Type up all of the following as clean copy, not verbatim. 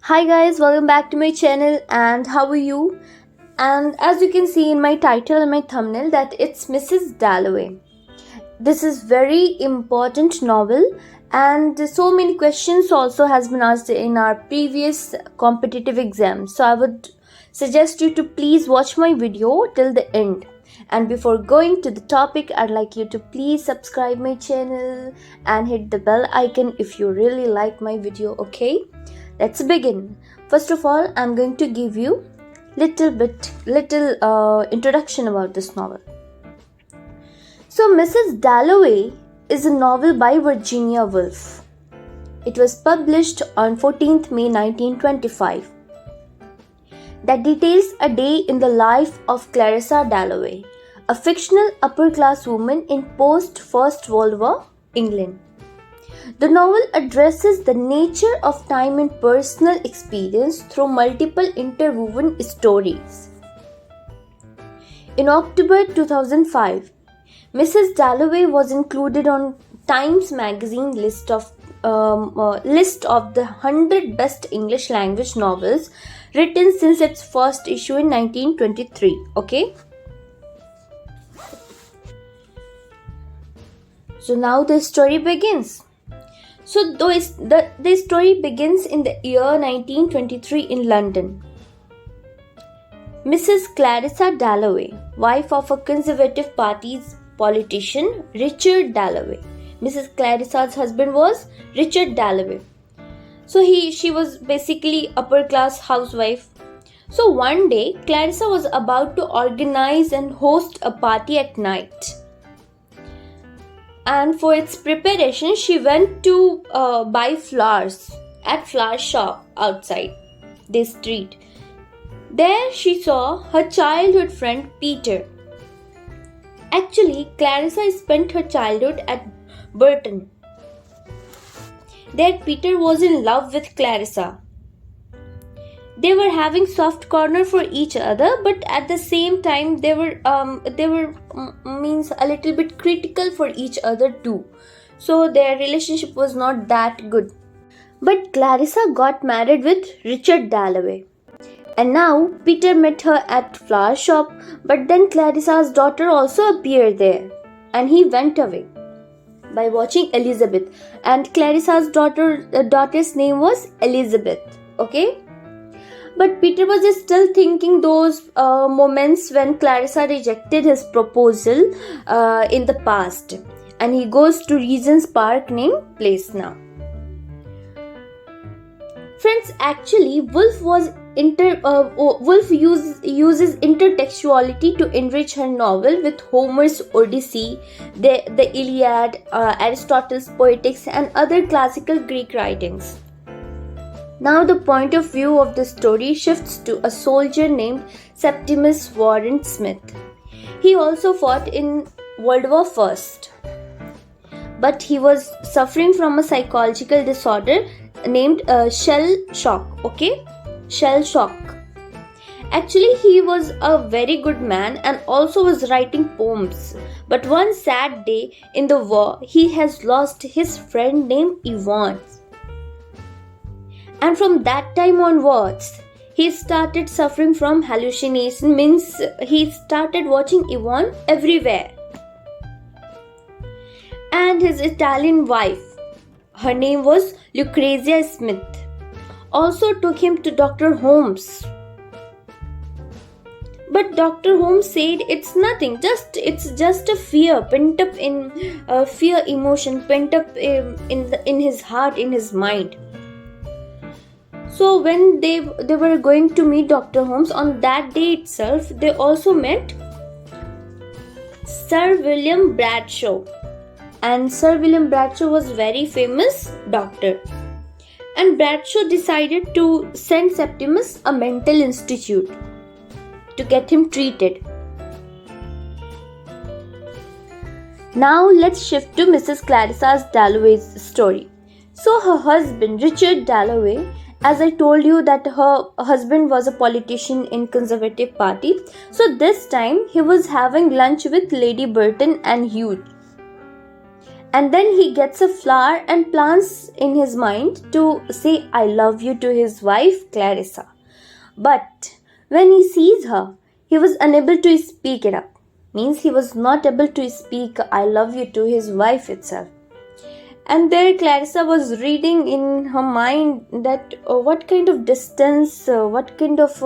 Hi guys, welcome back to my channel and how are you? And as you can see in my title and my thumbnail that it's Mrs Dalloway. This is very important novel and so many questions also has been asked in our previous competitive exams. So I would suggest you to please watch my video till the end. And before going to the topic, I'd like you to please subscribe my channel and hit the bell icon if you really like my video, okay? Let's begin. First of all, I'm going to give you little introduction about this novel. So, Mrs Dalloway is a novel by Virginia Woolf. It was published on 14th May 1925. That details a day in the life of Clarissa Dalloway, a fictional upper-class woman in post-First World War England. The novel addresses the nature of time and personal experience through multiple interwoven stories. In October 2005, Mrs Dalloway was included on Times Magazine list of the 100 best English language novels written since its first issue in 1923. Okay. So now the story begins. So the story begins in the year 1923 in London. Mrs. Clarissa Dalloway, wife of a Conservative Party's politician Richard Dalloway. Mrs. Clarissa's husband was Richard Dalloway. So she was basically upper class housewife. So one day Clarissa was about to organize and host a party at night. And for its preparation, she went to buy flowers at flower shop outside this street. There she saw her childhood friend Peter. Actually, Clarissa spent her childhood at Burton. There Peter was in love with Clarissa. They were having soft corner for each other, but at the same time they were a little bit critical for each other too. So their relationship was not that good. But Clarissa got married with Richard Dalloway. And now Peter met her at flower shop, but then Clarissa's daughter also appeared there and he went away by watching Elizabeth, and Clarissa's daughter's name was Elizabeth. Okay? But Peter was still thinking those moments when Clarissa rejected his proposal in the past. And he goes to Regent's Park named Place now. Friends, actually, Woolf uses intertextuality to enrich her novel with Homer's Odyssey, the Iliad, Aristotle's Poetics, and other classical Greek writings. Now the point of view of the story shifts to a soldier named Septimus Warren Smith. He also fought in World War I, but he was suffering from a psychological disorder named shell shock. Okay, shell shock. Actually, he was a very good man and also was writing poems. But one sad day in the war, he has lost his friend named Yvonne. And from that time onwards, he started suffering from hallucination, means he started watching Yvonne everywhere. And his Italian wife, her name was Lucrezia Smith, also took him to Dr. Holmes. But Dr. Holmes said it's nothing, it's just a fear pent up fear emotion pent up in his heart, in his mind. So when they were going to meet Dr. Holmes on that day itself, they also met Sir William Bradshaw. And Sir William Bradshaw was very famous doctor. And Bradshaw decided to send Septimus a mental institute to get him treated. Now let's shift to Mrs. Clarissa Dalloway's story. So her husband, Richard Dalloway, as I told you that her husband was a politician in Conservative Party. So this time he was having lunch with Lady Burton and Hugh. And then he gets a flower and plants in his mind to say I love you to his wife Clarissa. But when he sees her, he was unable to speak it up. Means he was not able to speak I love you to his wife itself. And there Clarissa was reading in her mind that what kind of distance, what kind of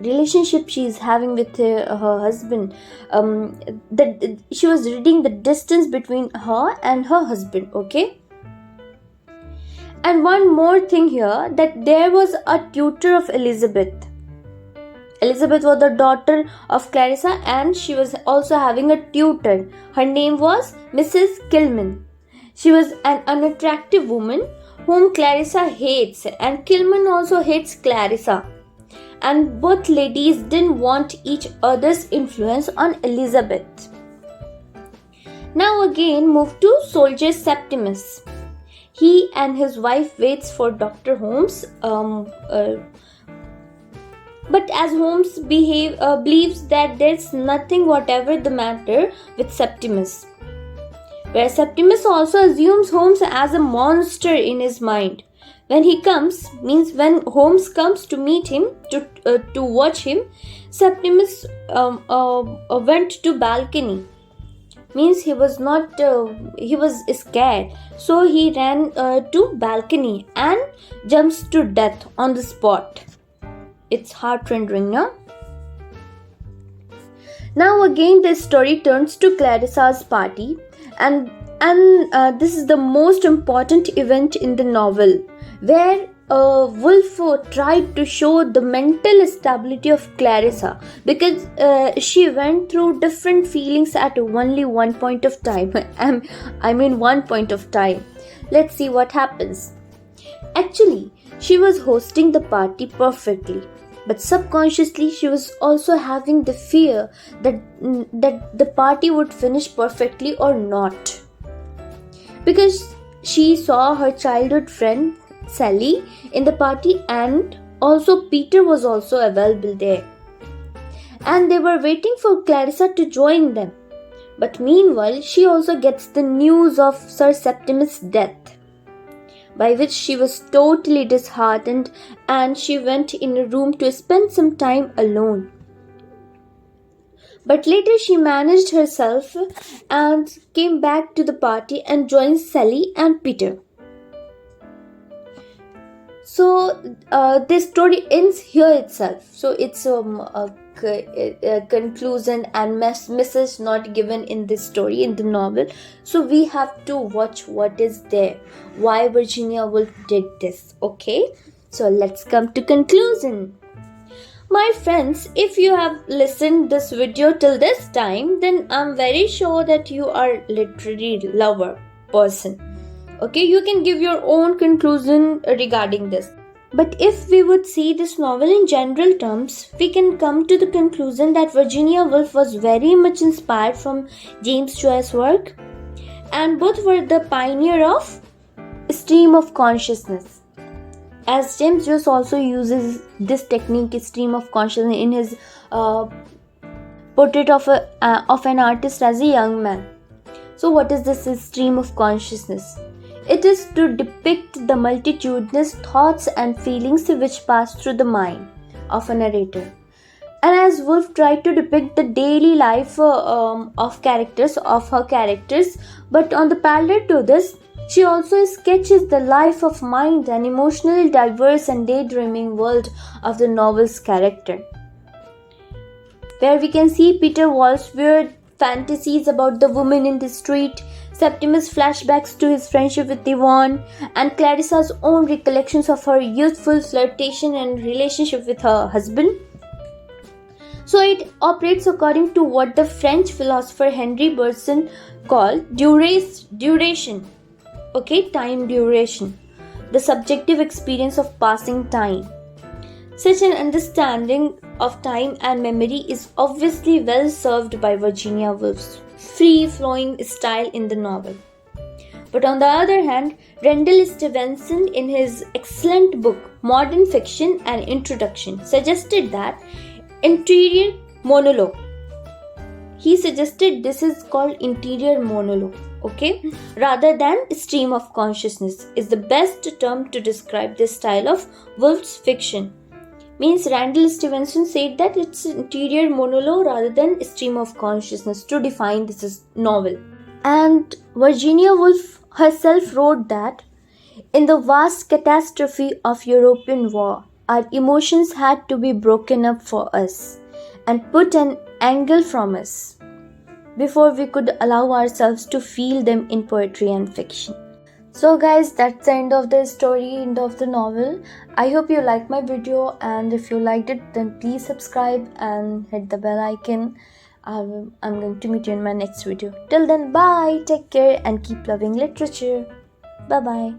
relationship she is having with her husband. That she was reading the distance between her and her husband, okay? And one more thing here, that there was a tutor of Elizabeth. Elizabeth was the daughter of Clarissa and she was also having a tutor. Her name was Mrs Kilman. She was an unattractive woman whom Clarissa hates, and Kilman also hates Clarissa. And both ladies didn't want each other's influence on Elizabeth. Now again move to Soldier Septimus. He and his wife waits for Dr. Holmes. But as Holmes believes that there's nothing whatever the matter with Septimus. Where Septimus also assumes Holmes as a monster in his mind. When he comes, means when Holmes comes to meet him, to watch him, Septimus went to balcony. Means he was scared. So he ran to balcony and jumps to death on the spot. It's heart-rending, no? Now again the story turns to Clarissa's party. And this is the most important event in the novel, where Woolf tried to show the mental stability of Clarissa, because she went through different feelings at only one point of time. One point of time. Let's see what happens. Actually, she was hosting the party perfectly. But subconsciously, she was also having the fear that the party would finish perfectly or not. Because she saw her childhood friend Sally in the party, and also Peter was also available there. And they were waiting for Clarissa to join them. But meanwhile, she also gets the news of Sir Septimus' death, by which she was totally disheartened, and she went in a room to spend some time alone. But later she managed herself and came back to the party and joined Sally and Peter. So this story ends here itself. So it's a conclusion and message not given in this story, in the novel. So we have to watch what is there, why Virginia Woolf did this. Okay, so let's come to conclusion. My friends, if you have listened this video till this time, then I'm very sure that you are literary lover person. Okay, you can give your own conclusion regarding this. But if we would see this novel in general terms, we can come to the conclusion that Virginia Woolf was very much inspired from James Joyce's work, and both were the pioneer of stream of consciousness. As James Joyce also uses this technique, stream of consciousness, in his portrait of an artist as a young man. So what is this stream of consciousness? It is to depict the multitudinous thoughts and feelings which pass through the mind of a narrator. And as Woolf tried to depict the daily life of her characters, but on the parallel to this, she also sketches the life of mind and emotionally diverse and daydreaming world of the novel's character, where we can see Peter Wall's weird fantasies about the woman in the street, Septimus' flashbacks to his friendship with Yvonne, and Clarissa's own recollections of her youthful flirtation and relationship with her husband. So it operates according to what the French philosopher Henri Bergson called duration. Okay, time duration, the subjective experience of passing time. Such an understanding of time and memory is obviously well served by Virginia Woolf's free-flowing style in the novel. But on the other hand, Rendell Stevenson, in his excellent book Modern Fiction and Introduction, suggested that interior monologue. He suggested this is called interior monologue. okay, rather than stream of consciousness is the best term to describe this style of Woolf's fiction. Means Randall Stevenson said that it's interior monologue rather than stream of consciousness to define this novel. And Virginia Woolf herself wrote that in the vast catastrophe of European war, our emotions had to be broken up for us and put an angle from us before we could allow ourselves to feel them in poetry and fiction. So guys, that's the end of the story, end of the novel. I hope you liked my video, and if you liked it, then please subscribe and hit the bell icon. I'm going to meet you in my next video. Till then, bye, take care and keep loving literature. Bye bye.